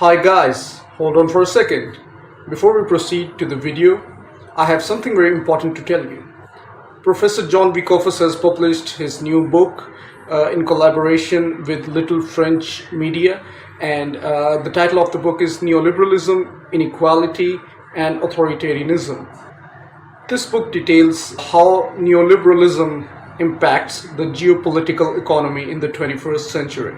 Hi guys, hold on for a second. Before we proceed to the video, I have something very important to tell you. Professor John Vikofas has published his new book in collaboration with Little French Media, and the title of the book is Neoliberalism, Inequality, and Authoritarianism. This book details how neoliberalism impacts the geopolitical economy in the 21st century.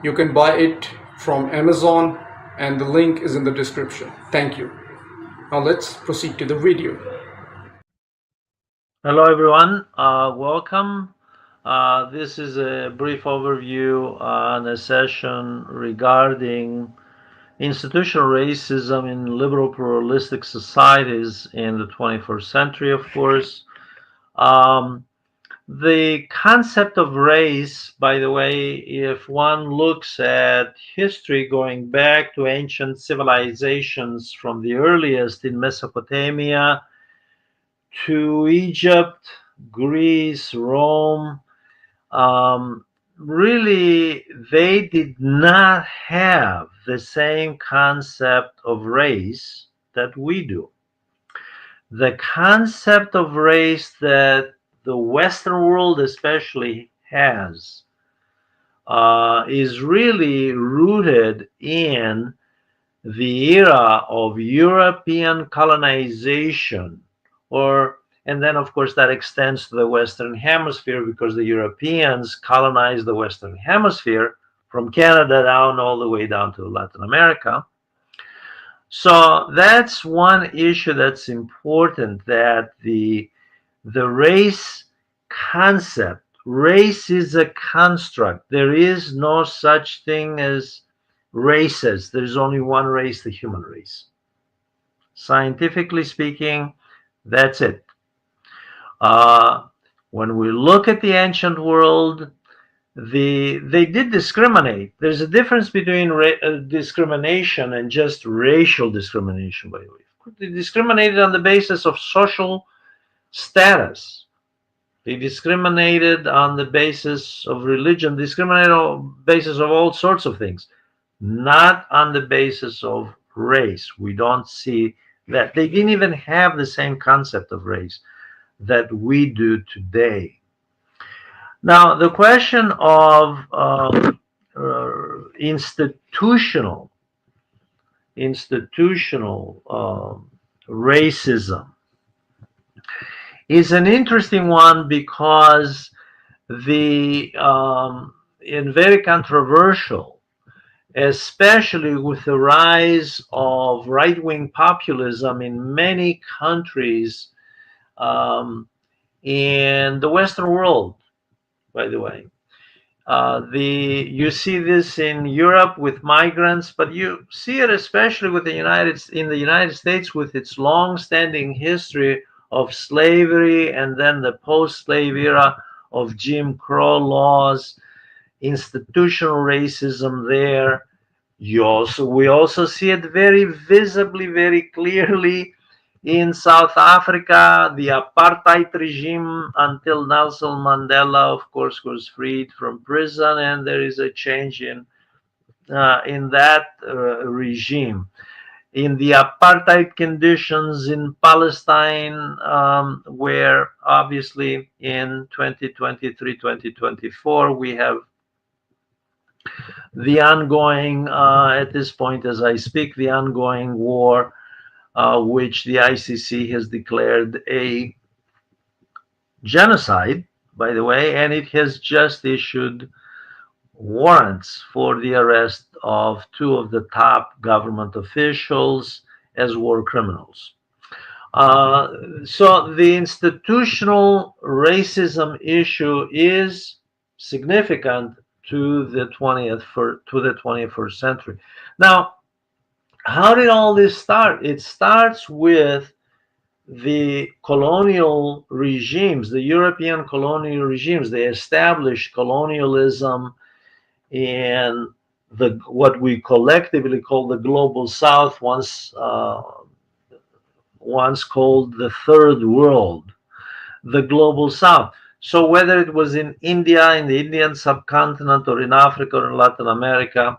You can buy it from Amazon and the link is in the description. Thank you. Now let's proceed to the video. Hello everyone, welcome. This is a brief overview on a session regarding institutional racism in liberal pluralistic societies in the 21st century, of course. The concept of race, by the way, if one looks at history going back to ancient civilizations from the earliest in Mesopotamia to Egypt, Greece, Rome, really they did not have the same concept of race that we do. The concept of race that the Western world especially has is really rooted in the era of European colonization, and then of course that extends to the Western Hemisphere because the Europeans colonized the Western Hemisphere from Canada down all the way down to Latin America. So that's one issue that's important, that the race concept, race is a construct. There is no such thing as races. There's only one race, the human race. Scientifically speaking, that's it. When we look at the ancient world, they did discriminate. There's a difference between discrimination and just racial discrimination, by the way. They discriminated on the basis of social status. They discriminated on the basis of religion, discriminated on the basis of all sorts of things, not on the basis of race. We don't see that. They didn't even have the same concept of race that we do today. Now, the question of institutional racism is an interesting one because and very controversial, especially with the rise of right-wing populism in many countries in the Western world, by the way. You see this in Europe with migrants, but you see it especially in the United States with its long-standing history of slavery and then the post-slave era of Jim Crow laws, institutional racism there. We also see it very visibly, very clearly in South Africa, the apartheid regime, until Nelson Mandela, of course, was freed from prison, and there is a change in that regime. In the apartheid conditions in Palestine, where obviously in 2023, 2024, we have the ongoing, at this point as I speak, the ongoing war, which the ICC has declared a genocide, by the way, and it has just issued warrants for the arrest of two of the top government officials as war criminals. So the institutional racism issue is significant to the 21st century. Now, how did all this start? It starts with the colonial regimes, the European colonial regimes. They established colonialism in what we collectively call the global South, once called the Third World, the global South. So whether it was in India, in the Indian subcontinent, or in Africa or in Latin America,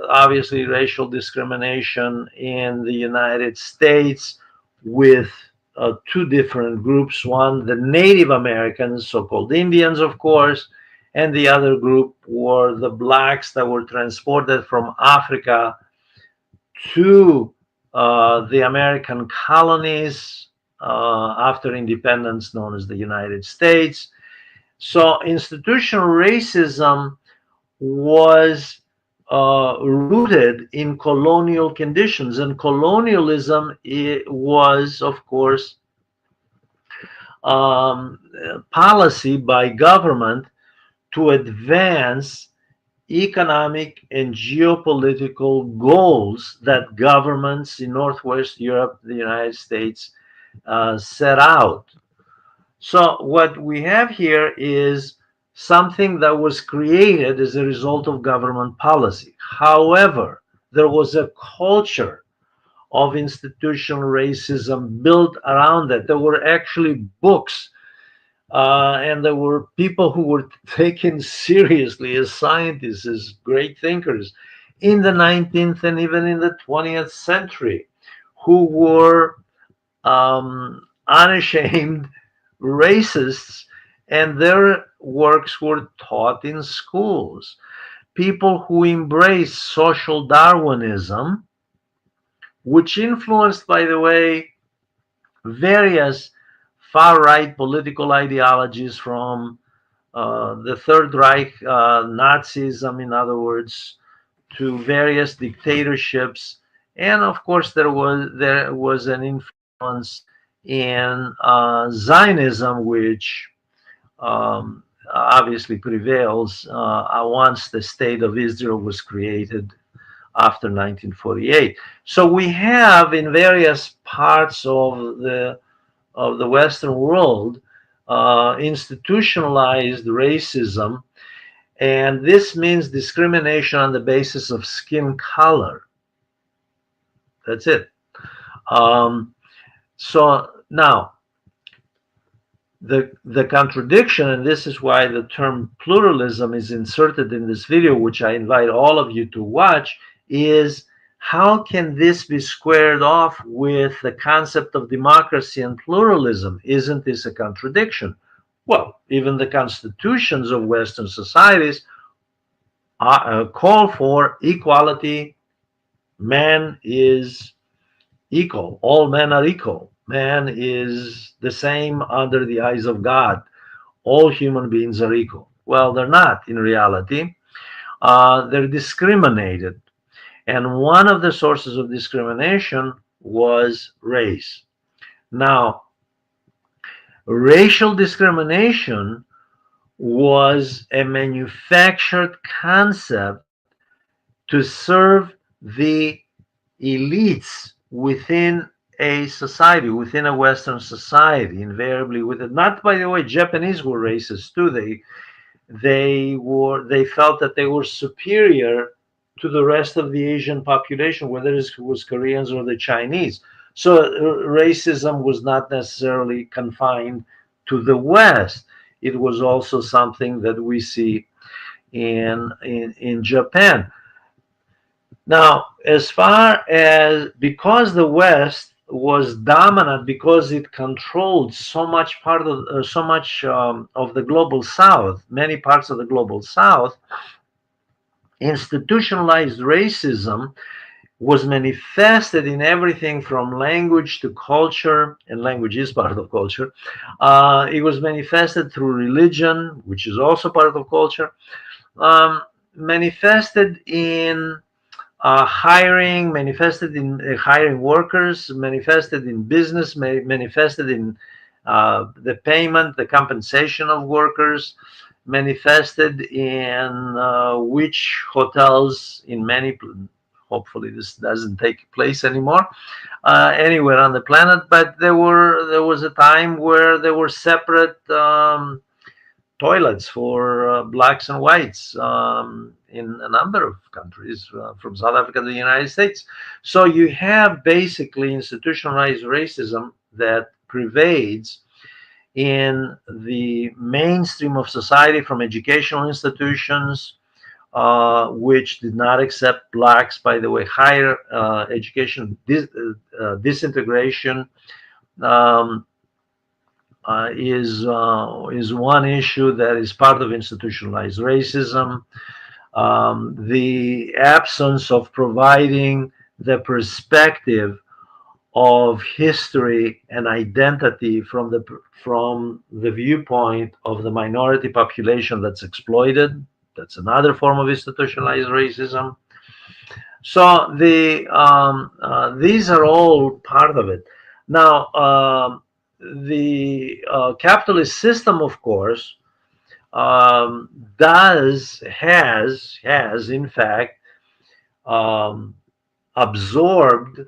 obviously racial discrimination in the United States with two different groups. One, the Native Americans, so-called Indians, of course, and the other group were the blacks that were transported from Africa to the American colonies after independence, known as the United States. So institutional racism was rooted in colonial conditions, and colonialism was, of course, um, policy by government to advance economic and geopolitical goals that governments in Northwest Europe, the United States, set out. So what we have here is something that was created as a result of government policy. However, there was a culture of institutional racism built around it. There were actually books, and there were people who were taken seriously as scientists, as great thinkers in the 19th and even in the 20th century, who were unashamed racists, and their works were taught in schools. People who embraced social Darwinism, which influenced, by the way, various far right political ideologies from the Third Reich, Nazism, in other words, to various dictatorships. And of course, there was an influence in Zionism, which obviously prevails once the state of Israel was created after 1948. So we have in various parts of the Western world institutionalized racism, and this means discrimination on the basis of skin color. That's it. So now, the contradiction, and this is why the term pluralism is inserted in this video, which I invite all of you to watch, is how can this be squared off with the concept of democracy and pluralism? Isn't this a contradiction? Well, even the constitutions of Western societies call for equality. Man is equal. All men are equal. Man is the same under the eyes of God. All human beings are equal. Well, they're not in reality. They're discriminated. And one of the sources of discrimination was race. Now, racial discrimination was a manufactured concept to serve the elites within a society, within a Western society, invariably with it. Not, by the way, Japanese were racist too. They felt that they were superior to the rest of the Asian population, whether it was Koreans or the Chinese. So racism was not necessarily confined to the West. It was also something that we see in Japan. Now, as far as, because the West was dominant, because it controlled so much of the global South, many parts of the global South, institutionalized racism was manifested in everything from language to culture, and language is part of culture. It was manifested through religion, which is also part of culture, manifested in manifested in hiring workers, manifested in business, manifested in the payment, the compensation of workers, manifested in which hotels in many, hopefully this doesn't take place anymore, anywhere on the planet, but there was a time where there were separate toilets for blacks and whites in a number of countries, from South Africa to the United States. So you have basically institutionalized racism that pervades in the mainstream of society, from educational institutions which did not accept blacks. By the way, higher education disintegration um, is one issue that is part of institutionalized racism. The absence of providing the perspective of history and identity from the viewpoint of the minority population that's exploited. That's another form of institutionalized racism. So these are all part of it. Now, the capitalist system, of course, has in fact um, absorbed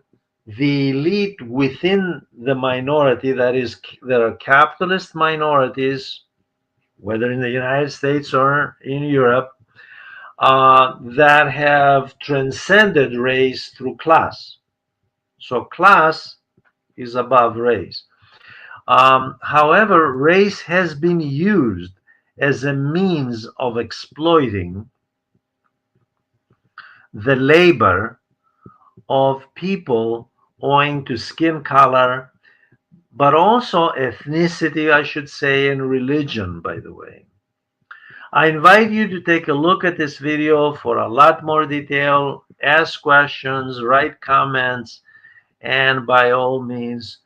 the elite within the minority. That is, there are capitalist minorities, whether in the United States or in Europe, that have transcended race through class. So class is above race. However, race has been used as a means of exploiting the labor of people owing to skin color, but also ethnicity, I should say, and religion, by the way. I invite you to take a look at this video for a lot more detail, ask questions, write comments, and by all means,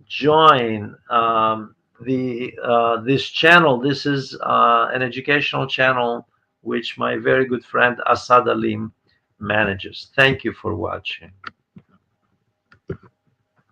join this channel. This is an educational channel which my very good friend Asad Alim manages. Thank you for watching.